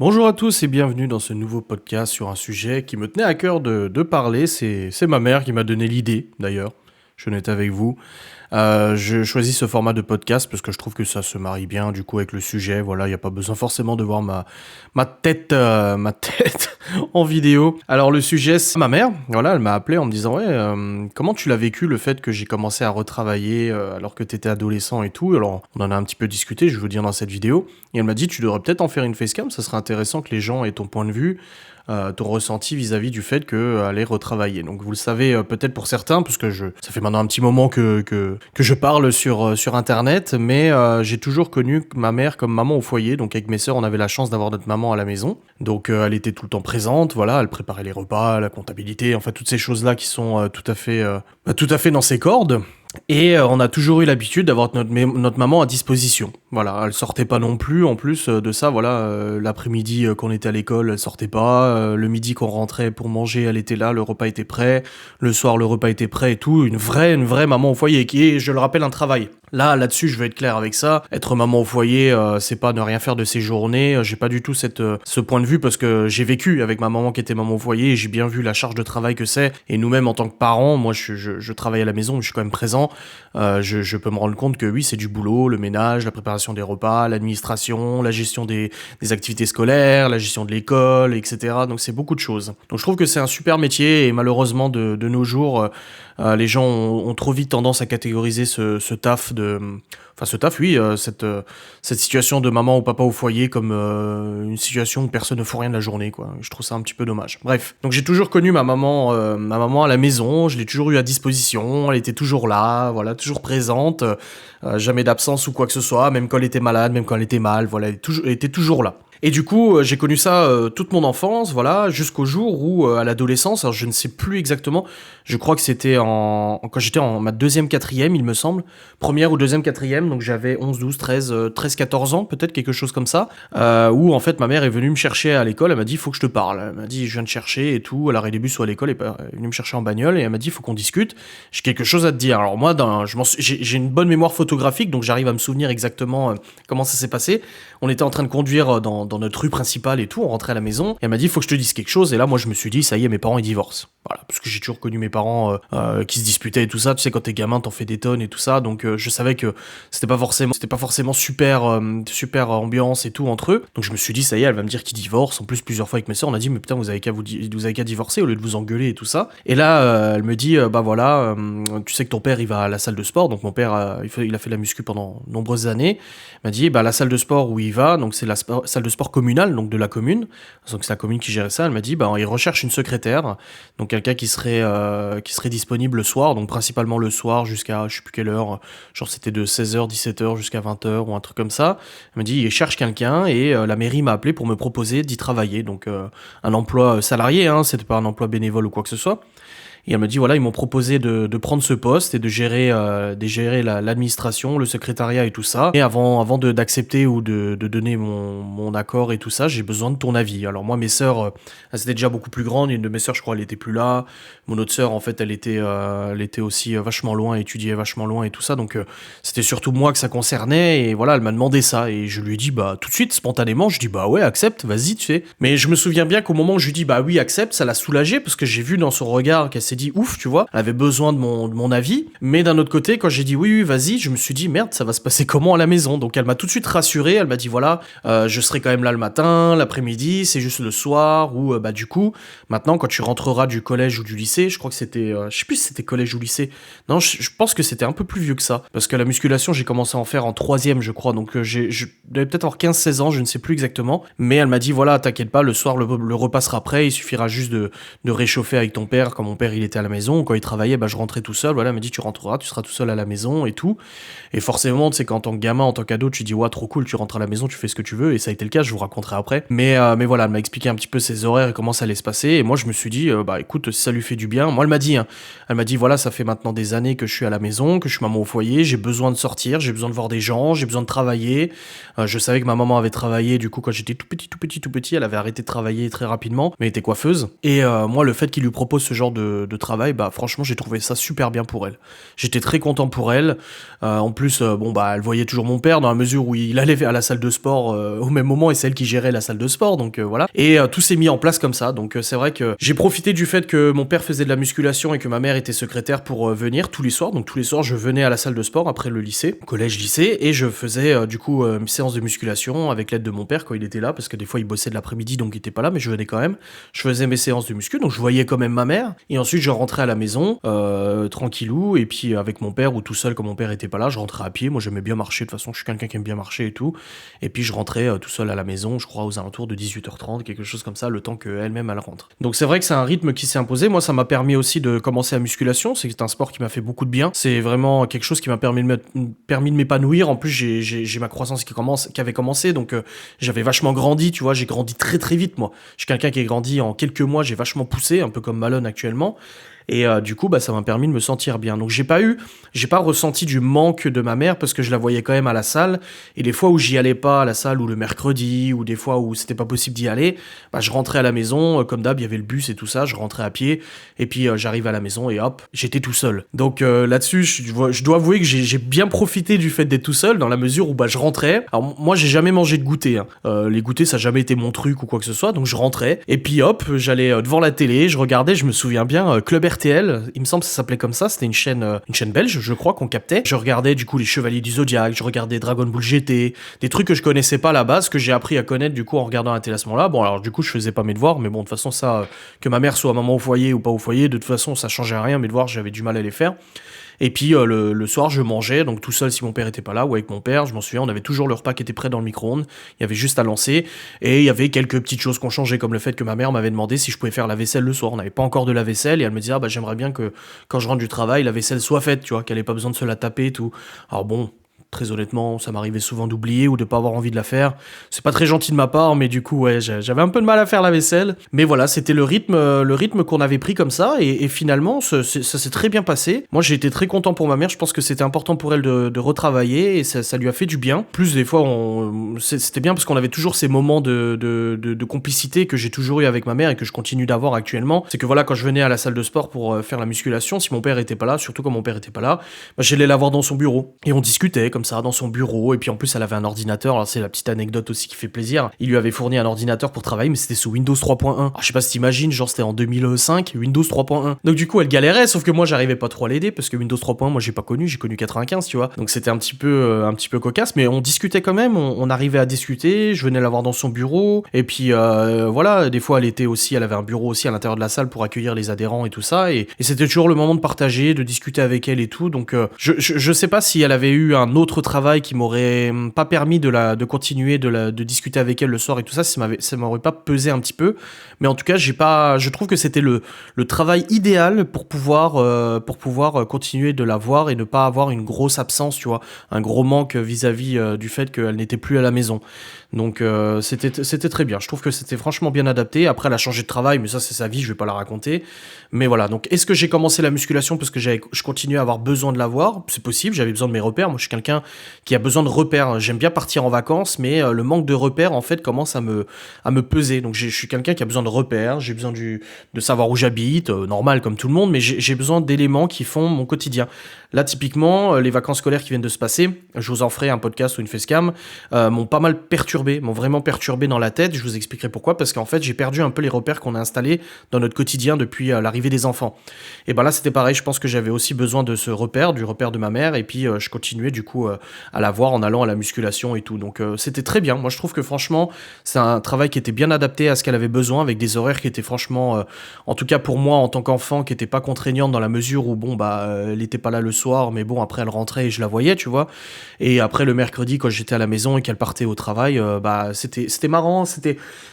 Bonjour à tous et bienvenue dans ce nouveau podcast sur un sujet qui me tenait à cœur de parler. C'est ma mère qui m'a donné l'idée d'ailleurs. Je suis honnête avec vous. Je choisis ce format de podcast parce que je trouve que ça se marie bien du coup avec le sujet. Voilà, il n'y a pas besoin forcément de voir ma tête en vidéo. Alors le sujet, c'est ma mère. Voilà, elle m'a appelé en me disant ouais, comment tu l'as vécu le fait que j'ai commencé à retravailler alors que t'étais adolescent et tout. Alors on en a un petit peu discuté, je vais vous dire dans cette vidéo. Et elle m'a dit tu devrais peut-être en faire une facecam. Ça serait intéressant que les gens aient ton point de vue. Ton ressenti vis-à-vis du fait que aller retravailler. Donc vous le savez peut-être pour certains, parce que ça fait maintenant un petit moment que je parle sur internet, mais j'ai toujours connu ma mère comme maman au foyer. Donc avec mes sœurs, on avait la chance d'avoir notre maman à la maison. Donc elle était tout le temps présente, voilà, elle préparait les repas, la comptabilité, enfin toutes ces choses-là qui sont tout à fait dans ses cordes. Et on a toujours eu l'habitude d'avoir notre maman à disposition. Voilà, elle sortait pas non plus. En plus de ça, voilà, l'après-midi qu'on était à l'école, elle sortait pas. Le midi qu'on rentrait pour manger, elle était là. Le repas était prêt. Le soir, le repas était prêt et tout. Une vraie maman au foyer qui est, je le rappelle, un travail. Là-dessus, je vais être clair avec ça. Être maman au foyer, c'est pas ne rien faire de ses journées. J'ai pas du tout ce point de vue parce que j'ai vécu avec ma maman qui était maman au foyer et j'ai bien vu la charge de travail que c'est. Et nous-mêmes, en tant que parents, moi, je travaille à la maison, je suis quand même présent. Je peux me rendre compte que oui, c'est du boulot, le ménage, la préparation des repas, l'administration, la gestion des activités scolaires, la gestion de l'école, etc. Donc c'est beaucoup de choses. Donc je trouve que c'est un super métier et malheureusement de nos jours, les gens ont trop vite tendance à catégoriser ce taf cette situation de maman ou papa au foyer comme une situation où personne ne fout rien de la journée, quoi. Je trouve ça un petit peu dommage. Bref, donc j'ai toujours connu ma maman à la maison, je l'ai toujours eu à disposition, elle était toujours là, voilà, toujours présente, jamais d'absence ou quoi que ce soit, même quand elle était malade, même quand elle était mal, voilà, elle était toujours là. Et du coup, j'ai connu ça toute mon enfance, voilà, jusqu'au jour où, à l'adolescence, alors je ne sais plus exactement, je crois que c'était quand j'étais en ma deuxième, quatrième, il me semble, première ou deuxième, quatrième, donc j'avais 11, 12, 13, 14 ans, peut-être quelque chose comme ça, où en fait ma mère est venue me chercher à l'école, elle m'a dit, faut que je te parle, elle m'a dit, je viens te chercher et tout, elle a arrêté des bus à l'école, elle est venue me chercher en bagnole et elle m'a dit, faut qu'on discute, j'ai quelque chose à te dire. Alors moi, j'ai une bonne mémoire photographique, donc j'arrive à me souvenir exactement comment ça s'est passé. On était en train de conduire dans notre rue principale et tout, on rentrait à la maison, et elle m'a dit, faut que je te dise quelque chose, et là, moi, je me suis dit, ça y est, mes parents, ils divorcent. Voilà, parce que j'ai toujours connu mes parents qui se disputaient et tout ça, tu sais, quand t'es gamin, t'en fais des tonnes et tout ça, donc je savais que c'était pas forcément super ambiance et tout entre eux, donc je me suis dit, ça y est, elle va me dire qu'ils divorcent. En plus, plusieurs fois avec mes sœurs, on a dit, mais putain, vous avez qu'à divorcer au lieu de vous engueuler et tout ça. Et là, elle me dit, bah voilà, tu sais que ton père, il va à la salle de sport, donc mon père, il a fait de la muscu pendant de nombreuses années. Il m'a dit, bah la salle de sport où il va, donc c'est salle de sport communale, donc de la commune, donc c'est la commune qui gérait ça. Elle m'a dit, bah il recherche une secrétaire, donc quelqu'un qui serait disponible le soir, donc principalement le soir jusqu'à je sais plus quelle heure, genre c'était de 16h 17h jusqu'à 20h ou un truc comme ça. Elle m'a dit, il cherche quelqu'un et la mairie m'a appelé pour me proposer d'y travailler, donc un emploi salarié, hein, c'était pas un emploi bénévole ou quoi que ce soit. Et elle me dit, voilà, ils m'ont proposé de prendre ce poste et de gérer l'administration, le secrétariat et tout ça. Et avant d'accepter ou de donner mon accord et tout ça, j'ai besoin de ton avis. Alors moi, mes sœurs, elles étaient déjà beaucoup plus grandes. Une de mes sœurs, je crois, elle était plus là. Mon autre sœur, en fait, elle était aussi vachement loin, étudiait vachement loin et tout ça. Donc c'était surtout moi que ça concernait. Et voilà, elle m'a demandé ça. Et je lui ai dit, bah tout de suite, spontanément, je dis, bah ouais, accepte, vas-y, tu sais. Mais je me souviens bien qu'au moment où je lui dis, bah oui, accepte, ça l'a soulagée parce que j'ai vu dans son regard qu'elle s'est dit ouf, tu vois, elle avait besoin de mon avis, mais d'un autre côté, quand j'ai dit oui, vas-y, je me suis dit merde, ça va se passer comment à la maison. Donc elle m'a tout de suite rassuré, elle m'a dit voilà, je serai quand même là le matin, l'après-midi, c'est juste le soir, ou bah du coup, maintenant quand tu rentreras du collège ou du lycée, je crois que c'était, je sais plus si c'était collège ou lycée, non, je pense que c'était un peu plus vieux que ça, parce que la musculation, j'ai commencé à en faire en troisième, je crois, donc je devais peut-être avoir 15-16 ans, je ne sais plus exactement, mais elle m'a dit voilà, t'inquiète pas, le soir, le repas sera prêt, il suffira juste de réchauffer avec ton père, quand mon père il était à la maison, quand il travaillait, bah je rentrais tout seul, voilà, elle m'a dit tu rentreras, tu seras tout seul à la maison et tout. Et forcément, tu sais, quand en tant que gamin, en tant qu'ado, tu dis ouais, trop cool, tu rentres à la maison, tu fais ce que tu veux, et ça a été le cas, je vous raconterai après. Mais voilà, elle m'a expliqué un petit peu ses horaires et comment ça allait se passer, et moi je me suis dit, bah écoute, si ça lui fait du bien, moi elle m'a dit voilà, ça fait maintenant des années que je suis à la maison, que je suis maman au foyer, j'ai besoin de sortir, j'ai besoin de voir des gens, j'ai besoin de travailler. Je savais que ma maman avait travaillé, du coup, quand j'étais tout petit, elle avait arrêté de travailler très rapidement, mais elle était coiffeuse. Et moi, le fait qu'il lui propose ce genre de de travail, bah franchement j'ai trouvé ça super bien pour elle. J'étais très content pour elle. En plus, bon bah elle voyait toujours mon père dans la mesure où il allait à la salle de sport au même moment et c'est elle qui gérait la salle de sport, donc voilà. Et tout s'est mis en place comme ça, donc c'est vrai que j'ai profité du fait que mon père faisait de la musculation et que ma mère était secrétaire pour venir tous les soirs. Donc tous les soirs je venais à la salle de sport après le lycée, collège-lycée, et je faisais du coup une séance de musculation avec l'aide de mon père quand il était là, parce que des fois il bossait de l'après-midi donc il était pas là, mais je venais quand même. Je faisais mes séances de muscu, donc je voyais quand même ma mère, et ensuite je rentrais à la maison tranquillou, et puis avec mon père ou tout seul quand mon père était pas là, je rentrais à pied. Moi j'aimais bien marcher, de toute façon je suis quelqu'un qui aime bien marcher et tout, et puis je rentrais tout seul à la maison, je crois aux alentours de 18h30, quelque chose comme ça, le temps qu'elle-même elle rentre. Donc c'est vrai que c'est un rythme qui s'est imposé. Moi ça m'a permis aussi de commencer la musculation, c'est un sport qui m'a fait beaucoup de bien, c'est vraiment quelque chose qui m'a permis de m'épanouir. En plus j'ai ma croissance qui avait commencé, donc j'avais vachement grandi, tu vois, j'ai grandi très très vite moi. Je suis quelqu'un qui a grandi en quelques mois, j'ai vachement poussé, un peu comme Malone actuellement. Et du coup, bah, ça m'a permis de me sentir bien. Donc j'ai pas ressenti du manque de ma mère parce que je la voyais quand même à la salle. Et des fois où j'y allais pas à la salle, ou le mercredi, ou des fois où c'était pas possible d'y aller, bah, je rentrais à la maison. Comme d'hab, il y avait le bus et tout ça. Je rentrais à pied. Et puis j'arrive à la maison et hop, j'étais tout seul. Donc là-dessus, je dois avouer que j'ai bien profité du fait d'être tout seul dans la mesure où bah, je rentrais. Alors moi, j'ai jamais mangé de goûter, hein. Les goûters, ça a jamais été mon truc ou quoi que ce soit. Donc je rentrais. Et puis hop, j'allais devant la télé, je regardais, je me souviens bien, Club RTL, il me semble que ça s'appelait comme ça, c'était une chaîne belge, je crois, qu'on captait. Je regardais du coup les Chevaliers du Zodiaque, je regardais Dragon Ball GT, des trucs que je connaissais pas à la base, que j'ai appris à connaître du coup en regardant la télé à ce moment-là. Bon, alors du coup, je faisais pas mes devoirs, mais bon, de toute façon, ça, que ma mère soit maman au foyer ou pas au foyer, de toute façon, ça changeait rien. Mes devoirs, j'avais du mal à les faire. Et puis le soir, je mangeais, donc tout seul si mon père était pas là, ou avec mon père, je m'en souviens, on avait toujours le repas qui était prêt dans le micro-ondes, il y avait juste à lancer, et il y avait quelques petites choses qu'on changeait, comme le fait que ma mère m'avait demandé si je pouvais faire la vaisselle le soir. On n'avait pas encore de la vaisselle, et elle me disait, ah bah j'aimerais bien que quand je rentre du travail, la vaisselle soit faite, tu vois, qu'elle ait pas besoin de se la taper et tout. Alors bon, très honnêtement, ça m'arrivait souvent d'oublier ou de pas avoir envie de la faire. C'est pas très gentil de ma part, mais du coup, ouais, j'avais un peu de mal à faire la vaisselle. Mais voilà, c'était le rythme qu'on avait pris comme ça, et finalement, ça s'est très bien passé. Moi, j'ai été très content pour ma mère. Je pense que c'était important pour elle de retravailler, et ça lui a fait du bien. Plus des fois, c'était bien parce qu'on avait toujours ces moments de complicité que j'ai toujours eu avec ma mère et que je continue d'avoir actuellement. C'est que voilà, quand je venais à la salle de sport pour faire la musculation, si mon père était pas là, surtout quand mon père était pas là, bah, j'allais la voir dans son bureau et on discutait comme ça dans son bureau. Et puis en plus elle avait un ordinateur, alors c'est la petite anecdote aussi qui fait plaisir, il lui avait fourni un ordinateur pour travailler, mais c'était sous Windows 3.1. Alors je sais pas si t'imagines, genre c'était en 2005, Windows 3.1, donc du coup elle galérait, sauf que moi j'arrivais pas trop à l'aider parce que Windows 3.1 moi j'ai connu 95, tu vois, donc c'était un petit peu cocasse, mais on discutait quand même, on arrivait à discuter, je venais la voir dans son bureau, et puis voilà, des fois elle avait un bureau aussi à l'intérieur de la salle pour accueillir les adhérents et tout ça, et c'était toujours le moment de partager, de discuter avec elle et tout. Donc je sais pas si elle avait eu un autre travail qui m'aurait pas permis de continuer de discuter avec elle le soir et tout ça, ça m'aurait pas pesé un petit peu, mais en tout cas je trouve que c'était le travail idéal pour pouvoir continuer de la voir et ne pas avoir une grosse absence, tu vois, un gros manque vis-à-vis du fait qu'elle n'était plus à la maison. Donc c'était très bien, je trouve que c'était franchement bien adapté. Après elle a changé de travail, mais ça c'est sa vie, je vais pas la raconter. Mais voilà, donc est-ce que j'ai commencé la musculation parce que je continuais à avoir besoin de la voir? C'est possible, j'avais besoin de mes repères. Moi je suis quelqu'un qui a besoin de repères, j'aime bien partir en vacances, mais le manque de repères en fait commence à me peser. Donc je suis quelqu'un qui a besoin de repères, j'ai besoin de savoir où j'habite, normal comme tout le monde, mais j'ai besoin d'éléments qui font mon quotidien. Là typiquement, les vacances scolaires qui viennent de se passer, je vous en ferai un podcast ou une facecam, m'ont pas mal perturbé, m'ont vraiment perturbé dans la tête. Je vous expliquerai pourquoi, parce qu'en fait j'ai perdu un peu les repères qu'on a installés dans notre quotidien depuis l'arrivée des enfants. Et ben là c'était pareil, je pense que j'avais aussi besoin de ce repère, du repère de ma mère, et puis je continuais du coup à la voir en allant à la musculation et tout. Donc c'était très bien. Moi je trouve que franchement c'est un travail qui était bien adapté à ce qu'elle avait besoin, avec des horaires qui étaient franchement, en tout cas pour moi en tant qu'enfant, qui étaient pas contraignantes dans la mesure où bon bah elle était pas là le soir, mais bon après elle rentrait et je la voyais, tu vois. Et après le mercredi quand j'étais à la maison et qu'elle partait au travail, bah c'était marrant,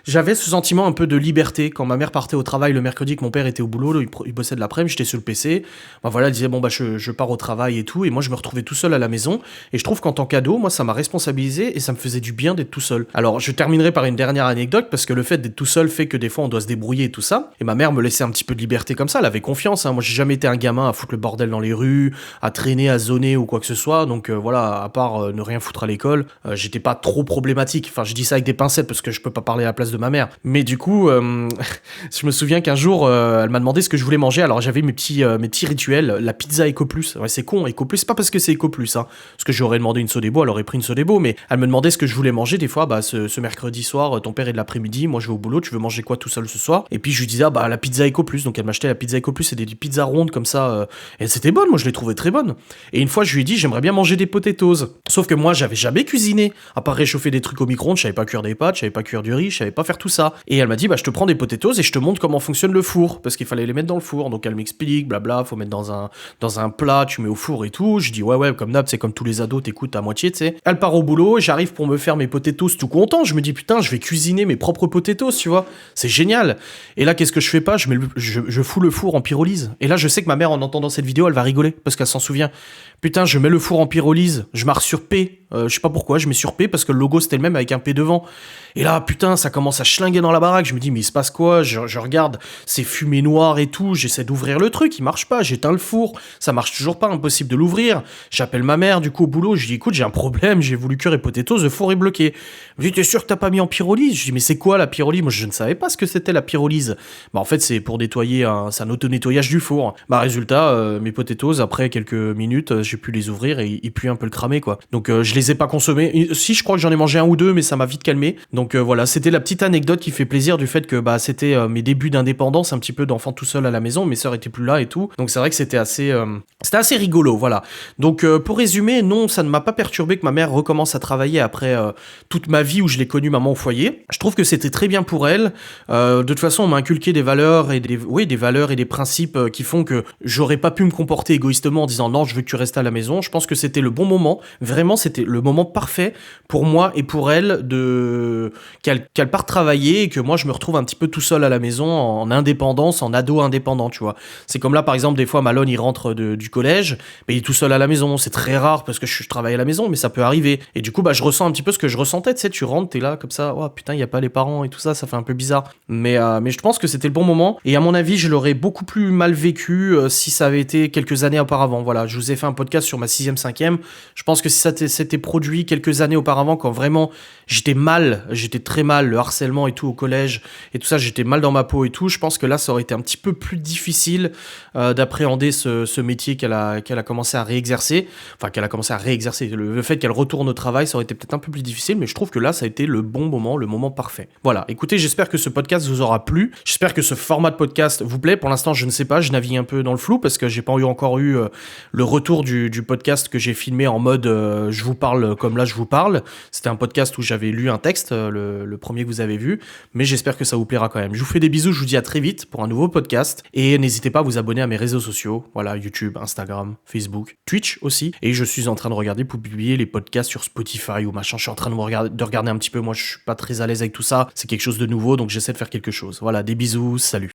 j'avais ce sentiment un peu de liberté quand ma mère partait au travail le mercredi, que mon père était au boulot, il bossait de l'après-midi, j'étais sur le PC, bah voilà, elle disait bon bah je pars au travail et tout, et moi je me retrouvais tout seul à la maison, et je trouve qu'en tant qu'ado, moi ça m'a responsabilisé et ça me faisait du bien d'être tout seul. Alors je terminerai par une dernière anecdote, parce que le fait d'être tout seul fait que des fois on doit se débrouiller et tout ça, et ma mère me laissait un petit peu de liberté comme ça, elle avait confiance, hein. Moi j'ai jamais été un gamin à foutre le bordel dans les rues, à traîner, à zoner ou quoi que ce soit, donc voilà, à part ne rien foutre à l'école, j'étais pas trop problématique. pratique. Enfin, je dis ça avec des pincettes parce que je peux pas parler à la place de ma mère. Mais du coup, je me souviens qu'un jour, elle m'a demandé ce que je voulais manger. Alors j'avais mes petits rituels. La pizza Eco Plus. Ouais, c'est con, Eco Plus. C'est pas parce que c'est Eco Plus, hein. Parce que j'aurais demandé une Sodebo, elle aurait pris une Sodebo. Mais elle me demandait ce que je voulais manger. Des fois, bah, ce mercredi soir, ton père est de l'après-midi. Moi, je vais au boulot. Tu veux manger quoi tout seul ce soir? Et puis je lui disais, ah, bah, la pizza Eco Plus. Donc elle m'achetait la pizza Eco Plus. C'est des pizzas rondes comme ça. Et c'était bonne. Moi, je les trouvais très bonnes. Et une fois, je lui ai dit, j'aimerais bien manger des potatoes. Sauf que moi, j'avais jamais cuisiné. À part réchauffer des trucs au micro-ondes, je savais pas cuire des pâtes, je savais pas cuire du riz, je savais pas faire tout ça. Et elle m'a dit, bah, je te prends des potatoes et je te montre comment fonctionne le four. Parce qu'il fallait les mettre dans le four. Donc elle m'explique, blabla, faut mettre dans un plat, tu mets au four et tout. Je dis, ouais, comme d'hab, c'est comme tous les ados, t'écoutes à moitié, tu sais. Elle part au boulot, j'arrive pour me faire mes potatoes tout content. Je me dis, putain, je vais cuisiner mes propres potatoes, tu vois. C'est génial. Et là, qu'est-ce que je fais pas? Je fous le four en pyrolyse. Et là, je sais que ma mère, en entendant cette vidéo, elle va rigoler parce qu'elle s'en souvient. Putain, je mets le four en pyrolyse, je marque sur P. Je sais pas pourquoi, je mets sur P parce que le logo c'était le même avec un P devant. Et là, putain, ça commence à schlinguer dans la baraque. Je me dis, mais il se passe quoi? Je regarde, c'est fumée noire et tout. J'essaie d'ouvrir le truc, il marche pas. J'éteins le four, ça marche toujours pas, impossible de l'ouvrir. J'appelle ma mère, du coup, au boulot. Je dis, écoute, j'ai un problème, j'ai voulu cuire les potatoes, le four est bloqué. Elle me dit, t'es sûr que t'as pas mis en pyrolyse? Je dis, mais c'est quoi la pyrolyse? Moi, je ne savais pas ce que c'était la pyrolyse. Bah, en fait, c'est pour nettoyer, c'est un auto-nettoyage du four. Bah, résultat, mes potatoes, après quelques minutes, j'ai pu les ouvrir et ils puent un peu le cramer, quoi. Donc, je les ai pas consommés. Si, je crois que j'en ai mangé un ou deux, mais ça m'a vite calmé. Donc, voilà, c'était la petite anecdote qui fait plaisir du fait que, bah, c'était mes débuts d'indépendance, un petit peu d'enfant tout seul à la maison. Mes sœurs étaient plus là et tout. Donc, c'est vrai que c'était assez rigolo, voilà. Donc, pour résumer, non, ça ne m'a pas perturbé que ma mère recommence à travailler après toute ma vie où je l'ai connue maman au foyer. Je trouve que c'était très bien pour elle. De toute façon, on m'a inculqué des valeurs et des valeurs et des principes qui font que j'aurais pas pu me comporter égoïstement en disant non, je veux que tu restes à la maison. Je pense que c'était le bon moment. Vraiment, c'était le moment parfait pour moi et pour elle qu'elle parte travailler et que moi je me retrouve un petit peu tout seul à la maison en indépendance, en ado indépendant, tu vois. C'est comme là, par exemple, des fois, Malone, il rentre du collège, mais il est tout seul à la maison. C'est très rare parce que je travaille à la maison, mais ça peut arriver. Et du coup, bah, je ressens un petit peu ce que je ressentais, tu sais, tu rentres, t'es là, comme ça, oh putain, il y a pas les parents et tout ça, ça fait un peu bizarre. Mais je pense que c'était le bon moment. Et à mon avis, je l'aurais beaucoup plus mal vécu si ça avait été quelques années auparavant. Voilà, je vous ai fait un podcast sur ma 6e, 5e. Je pense que si ça s'était produit quelques années auparavant, quand vraiment j'étais très mal, le harcèlement et tout au collège et tout ça, j'étais mal dans ma peau et tout, je pense que là, ça aurait été un petit peu plus difficile d'appréhender ce métier qu'elle a commencé à réexercer. Enfin, qu'elle a commencé à réexercer. Le fait qu'elle retourne au travail, ça aurait été peut-être un peu plus difficile, mais je trouve que là, ça a été le bon moment, le moment parfait. Voilà, écoutez, j'espère que ce podcast vous aura plu. J'espère que ce format de podcast vous plaît. Pour l'instant, je ne sais pas, je navigue un peu dans le flou parce que j'ai pas encore eu le retour du podcast que j'ai filmé en mode je vous parle comme là je vous parle. C'était un podcast où j'avais lu un texte, le premier que vous avez vu, mais j'espère que ça vous plaira quand même. Je vous fais des bisous, je vous dis à très vite pour un nouveau podcast et n'hésitez pas à vous abonner à mes réseaux sociaux, voilà, YouTube, Instagram, Facebook, Twitch aussi, et je suis en train de regarder pour publier les podcasts sur Spotify ou machin. Je suis en train de regarder un petit peu, moi je suis pas très à l'aise avec tout ça, c'est quelque chose de nouveau, donc j'essaie de faire quelque chose. Voilà, des bisous, salut.